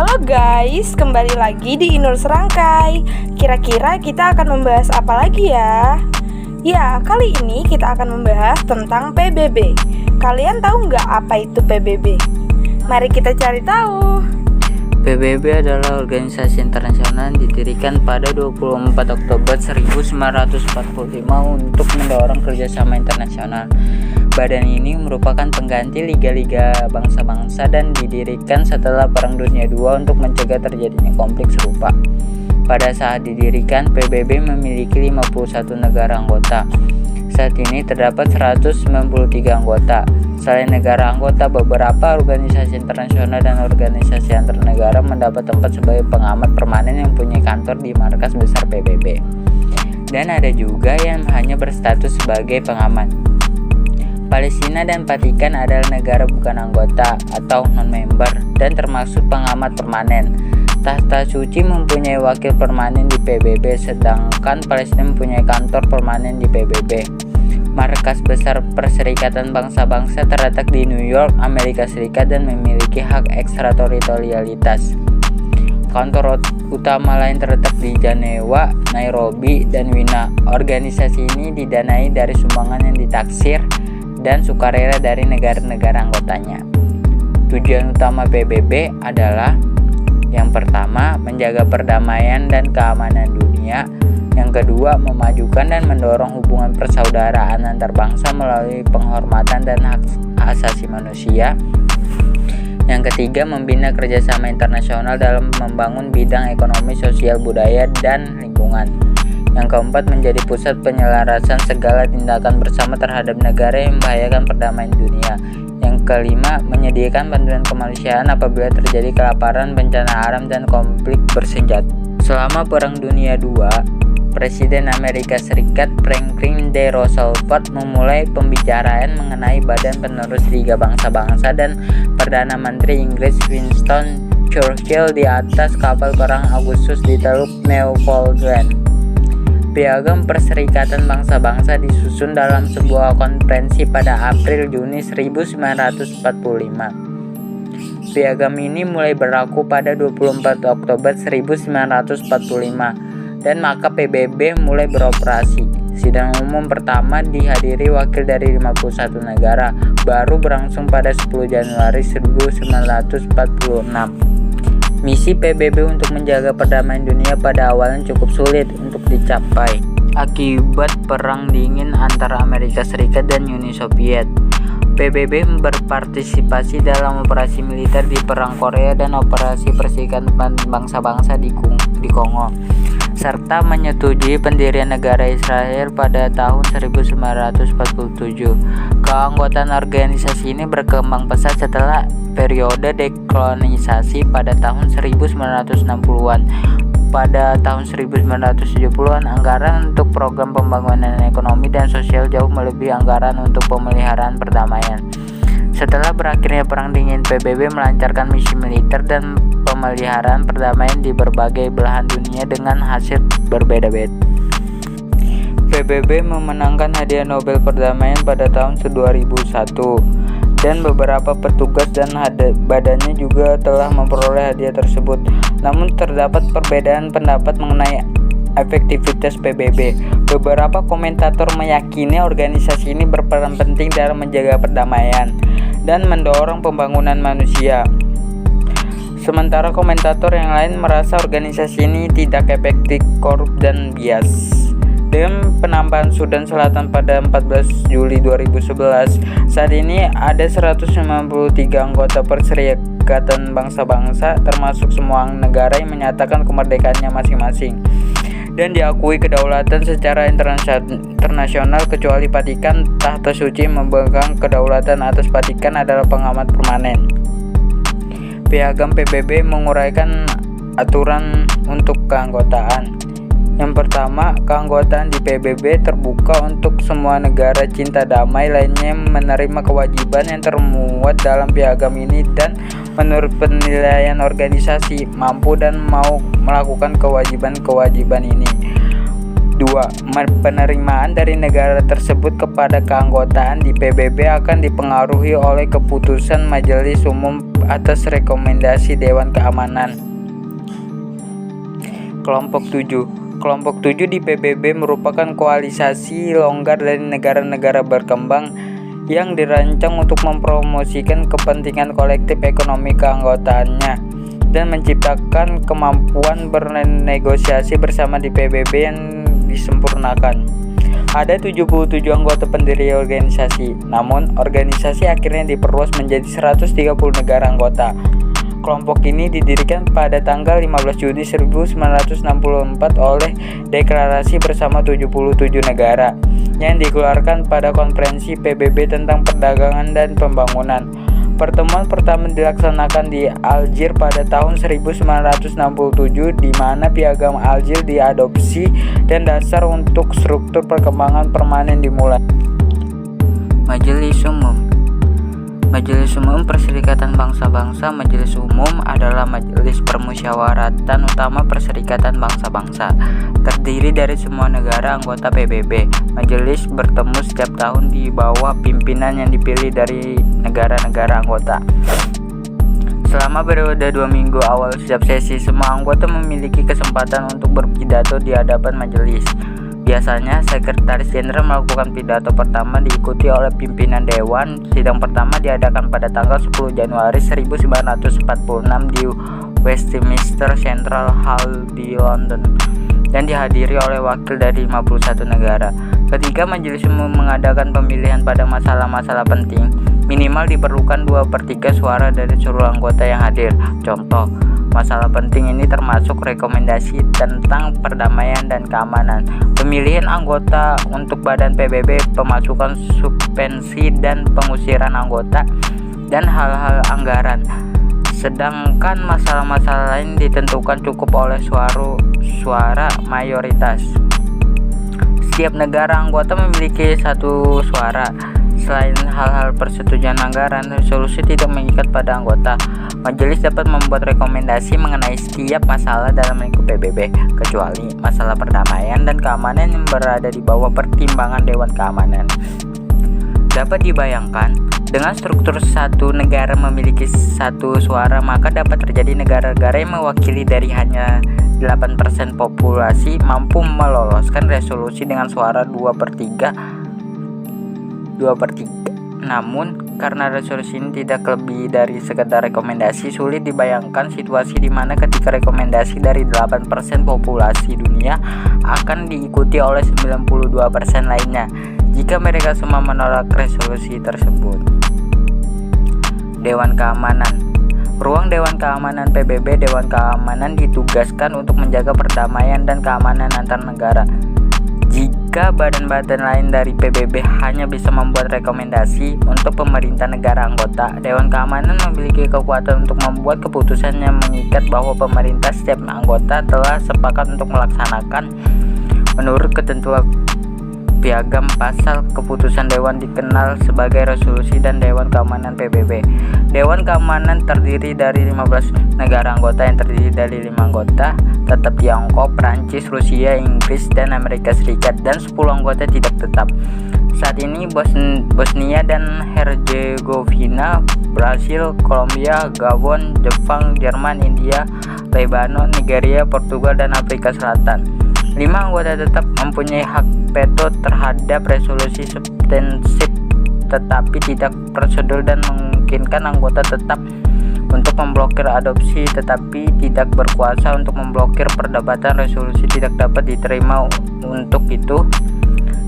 Halo guys, kembali lagi di Inur Serangkai. Kira-kira kita akan membahas apa lagi ya? Ya, kali ini kita akan membahas tentang PBB. Kalian tahu nggak apa itu PBB? Mari kita cari tahu. PBB adalah organisasi internasional yang didirikan pada 24 Oktober 1945 untuk mendorong kerjasama internasional. Badan ini merupakan pengganti liga-liga bangsa-bangsa dan didirikan setelah Perang Dunia II untuk mencegah terjadinya konflik serupa. Pada saat didirikan, PBB memiliki 51 negara anggota. Saat ini terdapat 193 anggota. Selain negara anggota, beberapa organisasi internasional dan organisasi antar negara mendapat tempat sebagai pengamat permanen yang punya kantor di markas besar PBB. Dan ada juga yang hanya berstatus sebagai pengamat. Palestina dan Vatikan adalah negara bukan anggota atau non-member dan termasuk pengamat permanen. Tahta Suci mempunyai wakil permanen di PBB, sedangkan Palestina mempunyai kantor permanen di PBB. Markas besar Perserikatan Bangsa-Bangsa terletak di New York, Amerika Serikat dan memiliki hak ekstrateritorialitas. Kantor utama lain terletak di Jenewa, Nairobi, dan Wina. Organisasi ini didanai dari sumbangan yang ditaksir dan sukarela dari negara-negara anggotanya. Tujuan utama PBB adalah: yang pertama, menjaga perdamaian dan keamanan dunia. Yang kedua, memajukan dan mendorong hubungan persaudaraan antar bangsa melalui penghormatan dan hak asasi manusia. Yang ketiga, membina kerjasama internasional dalam membangun bidang ekonomi, sosial, budaya, dan lingkungan. Yang keempat, menjadi pusat penyelarasan segala tindakan bersama terhadap negara yang membahayakan perdamaian dunia. Yang kelima, menyediakan bantuan kemanusiaan apabila terjadi kelaparan, bencana alam, dan konflik bersenjata. Selama Perang Dunia II, Presiden Amerika Serikat Franklin D. Roosevelt memulai pembicaraan mengenai Badan Penerus Liga Bangsa-Bangsa dan Perdana Menteri Inggris Winston Churchill di atas kapal perang Agustus di Teluk Newfoundland. Piagam Perserikatan Bangsa-Bangsa disusun dalam sebuah konferensi pada April-Juni 1945. Piagam ini mulai berlaku pada 24 Oktober 1945 dan maka PBB mulai beroperasi. Sidang umum pertama dihadiri wakil dari 51 negara, baru berlangsung pada 10 Januari 1946. Misi PBB untuk menjaga perdamaian dunia pada awalnya cukup sulit untuk dicapai akibat Perang Dingin antara Amerika Serikat dan Uni Soviet. PBB berpartisipasi dalam operasi militer di Perang Korea dan operasi Perserikatan Bangsa-Bangsa di Kongo, serta menyetujui pendirian negara Israel pada tahun 1947. Keanggotaan organisasi ini berkembang pesat setelah periode dekolonisasi pada tahun 1960-an. Pada tahun 1970-an, anggaran untuk program pembangunan ekonomi dan sosial jauh melebihi anggaran untuk pemeliharaan perdamaian. Setelah berakhirnya Perang Dingin, PBB melancarkan misi militer dan pemeliharaan perdamaian di berbagai belahan dunia dengan hasil berbeda-beda. PBB memenangkan hadiah Nobel Perdamaian pada tahun 2001 dan beberapa petugas dan badannya juga telah memperoleh hadiah tersebut. Namun terdapat perbedaan pendapat mengenai efektivitas PBB. Beberapa komentator meyakini organisasi ini berperan penting dalam menjaga perdamaian dan mendorong pembangunan manusia. Sementara komentator yang lain merasa organisasi ini tidak efektif, korup, dan bias. Dengan penambahan Sudan Selatan pada 14 Juli 2011, saat ini ada 193 anggota Perserikatan Bangsa-Bangsa, termasuk semua negara yang menyatakan kemerdekaannya masing-masing dan diakui kedaulatan secara internasional kecuali Vatikan. Tahta Suci memegang kedaulatan atas Vatikan adalah pengamat permanen. Piagam PBB menguraikan aturan untuk keanggotaan. Yang pertama, keanggotaan di PBB terbuka untuk semua negara cinta damai lainnya yang menerima kewajiban yang termuat dalam piagam ini dan menurut penilaian organisasi mampu dan mau melakukan kewajiban-kewajiban ini. 2. Penerimaan dari negara tersebut kepada keanggotaan di PBB akan dipengaruhi oleh keputusan Majelis Umum atas rekomendasi Dewan Keamanan. Kelompok 7. Kelompok 7 di PBB merupakan koalisasi longgar dari negara-negara berkembang yang dirancang untuk mempromosikan kepentingan kolektif ekonomi keanggotaannya dan menciptakan kemampuan bernegosiasi bersama di PBB yang disempurnakan. Ada 77 anggota pendiri organisasi, namun organisasi akhirnya diperluas menjadi 130 negara anggota. Kelompok ini didirikan pada tanggal 15 Juni 1964 oleh Deklarasi Bersama 77 Negara yang dikeluarkan pada Konferensi PBB tentang Perdagangan dan Pembangunan. Pertemuan pertama dilaksanakan di Algiers pada tahun 1967, di mana Piagam Algiers diadopsi dan dasar untuk struktur perkembangan permanen dimulai. Majelis Umum. Majelis Umum Perserikatan Bangsa-Bangsa. Majelis Umum adalah majelis permusyawaratan utama Perserikatan Bangsa-Bangsa, terdiri dari semua negara anggota PBB. Majelis bertemu setiap tahun di bawah pimpinan yang dipilih dari negara-negara anggota. Selama periode 2 minggu awal setiap sesi, semua anggota memiliki kesempatan untuk berpidato di hadapan majelis. Biasanya, Sekretaris Jenderal melakukan pidato pertama diikuti oleh pimpinan Dewan. Sidang pertama diadakan pada tanggal 10 Januari 1946 di Westminster Central Hall di London dan dihadiri oleh wakil dari 51 negara. Ketika Majelis Umum mengadakan pemilihan pada masalah-masalah penting, minimal diperlukan 2/3 suara dari seluruh anggota yang hadir. Contoh, masalah penting ini termasuk rekomendasi tentang perdamaian dan keamanan, pemilihan anggota untuk badan PBB, pemasukan subvensi dan pengusiran anggota, dan hal-hal anggaran. Sedangkan masalah-masalah lain ditentukan cukup oleh suara mayoritas. Setiap negara anggota memiliki satu suara. Selain hal-hal persetujuan anggaran, resolusi tidak mengikat pada anggota. Majelis dapat membuat rekomendasi mengenai setiap masalah dalam lingkup PBB, kecuali masalah perdamaian dan keamanan yang berada di bawah pertimbangan Dewan Keamanan. Dapat dibayangkan, dengan struktur satu negara memiliki satu suara, maka dapat terjadi negara-negara yang mewakili dari hanya 8% populasi mampu meloloskan resolusi dengan suara 2/3. Namun, karena resolusi ini tidak lebih dari sekedar rekomendasi, sulit dibayangkan situasi di mana ketika rekomendasi dari 8% populasi dunia akan diikuti oleh 92% lainnya jika mereka semua menolak resolusi tersebut. Dewan Keamanan. Ruang Dewan Keamanan PBB. Dewan Keamanan ditugaskan untuk menjaga perdamaian dan keamanan antar negara. Jika badan-badan lain dari PBB hanya bisa membuat rekomendasi untuk pemerintah negara anggota, Dewan Keamanan memiliki kekuatan untuk membuat keputusan yang mengikat bahwa pemerintah setiap anggota telah sepakat untuk melaksanakan menurut ketentuan Piagam. Pasal keputusan Dewan dikenal sebagai resolusi dan Dewan Keamanan PBB. Dewan Keamanan terdiri dari 15 negara anggota yang terdiri dari 5 anggota tetap Tiongkok, Prancis, Rusia, Inggris, dan Amerika Serikat, dan 10 anggota tidak tetap. Saat ini Bosnia dan Herzegovina, Brasil, Kolombia, Gabon, Jepang, Jerman, India, Lebanon, Nigeria, Portugal, dan Afrika Selatan. 5 anggota tetap mempunyai hak veto terhadap resolusi substantif, tetapi tidak prosedur, dan memungkinkan anggota tetap untuk memblokir adopsi tetapi tidak berkuasa untuk memblokir perdebatan. Resolusi tidak dapat diterima. Untuk itu,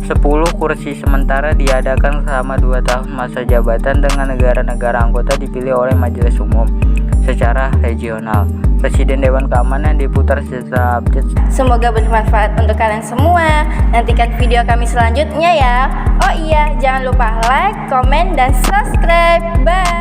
10 kursi sementara diadakan selama 2 tahun masa jabatan dengan negara-negara anggota dipilih oleh Majelis Umum secara regional. Presiden Dewan Keamanan diputar setelah update. Semoga bermanfaat untuk kalian semua. Nantikan video kami selanjutnya ya. Oh iya, jangan lupa like, komen, dan subscribe. Bye.